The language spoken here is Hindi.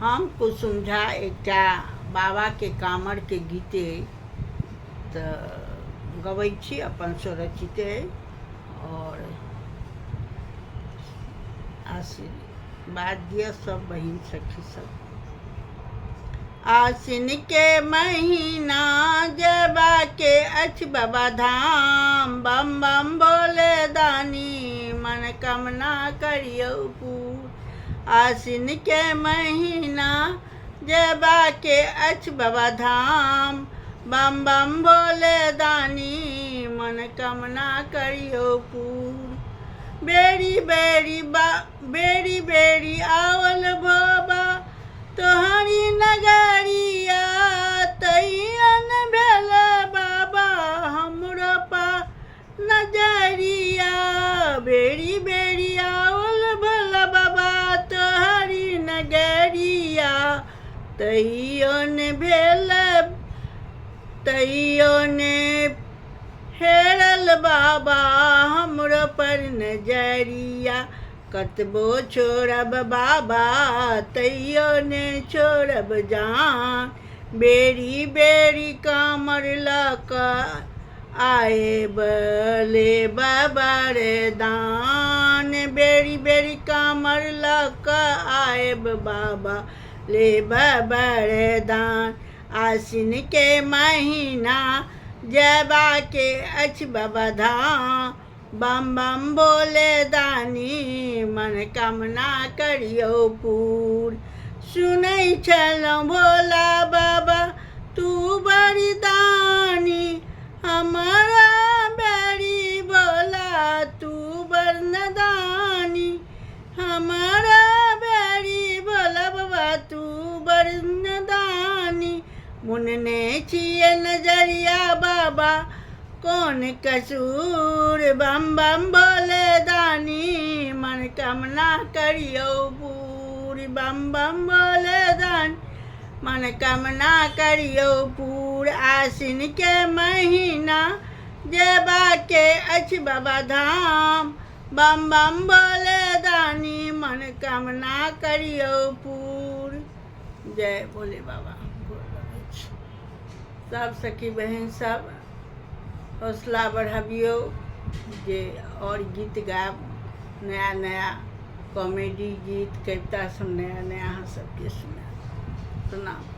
हम कुसुम झा एकटा बाबा के कामर के गीते तऽ गबै छी, अपन स्वरचित और आशीर्वाद दिअ सब बहिन सखी सब। आसिन के महीना जेबा के अछि बाबा धाम, बम बम भोले दानी मनोकामना करियौ पूर। आसिन के महीना जेबा के अछि बाबा धाम, बम बम भोले दानी मनोकामना करियौ पूर। बेरी बेरी आवल बाबा तोहरी नगरिया, तैयन भेल बाबा हमरो पा नजरिया। बेरी बेरी आवल भोला बाबा तोहरी नगरिया, तैयन भेल तैयन हेरल बाबा हमरो पर नजरिया। कतबो छोड़ब बाबा तैयो ने छोड़ब जान, बेरी बेरी कामर लऽ कऽ आएब लेब वरदान। बेरी बेरी कामर लऽ कऽ आएब बाबा लेब वरदान। आसिन के महीना जेबा के अछि बाबा धाम, बम बम भोले दानी मनोकामना करियौ पूर। सुनै छलहुँ भोला बाबा तू बड़ी दानी, हमारा बेरी भोला तू बड़ नदानी। हमारा बेरी भोला बाबा तू बड़ नदानी। मुनने छियै नजरिया बाबा कौन कसूर, बम बम भोले दानी मनोकामना करियौ पूर। बम बम भोले दानी मनोकामना करियौ पूर। आसिन के महीना जेबा के अछि बाबा धाम, बम बम भोले दानी मनोकामना करियौ पूर। जय भोले बाबा। सब सखी बहन सब हौसला बढ़ाबियौ जे और गीत गायब, नया नया कॉमेडी गीत कविता सब नया नया अहाँ सबके सुनाएब। प्रणाम।